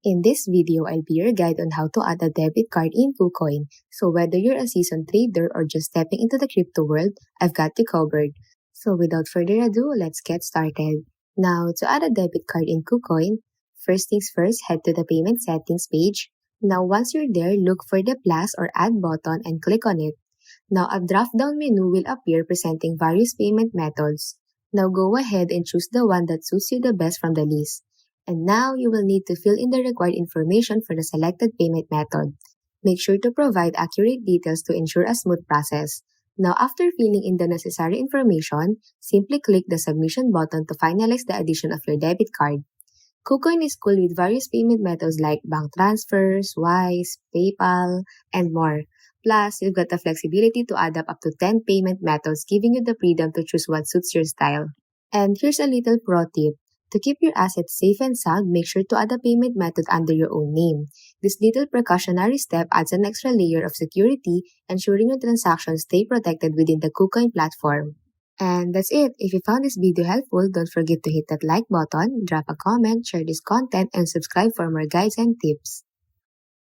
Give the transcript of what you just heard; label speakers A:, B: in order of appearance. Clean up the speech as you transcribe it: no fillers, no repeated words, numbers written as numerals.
A: In this video, I'll be your guide on how to add a debit card in KuCoin. So whether you're a seasoned trader or just stepping into the crypto world, I've got you covered. So without further ado, let's get started. Now, to add a debit card in KuCoin, first things first, head to the payment settings page. Now, once you're there, look for the plus or add button and click on it. Now, a drop-down menu will appear presenting various payment methods. Now, go ahead and choose the one that suits you the best from the list. And now, you will need to fill in the required information for the selected payment method. Make sure to provide accurate details to ensure a smooth process. Now, after filling in the necessary information, simply click the submission button to finalize the addition of your debit card. KuCoin is cool with various payment methods like bank transfers, Wise, PayPal, and more. Plus, you've got the flexibility to add up to 10 payment methods, giving you the freedom to choose what suits your style. And here's a little pro tip. To keep your assets safe and sound, make sure to add a payment method under your own name. This little precautionary step adds an extra layer of security, ensuring your transactions stay protected within the KuCoin platform. And that's it. If you found this video helpful, don't forget to hit that like button, drop a comment, share this content, and subscribe for more guides and tips.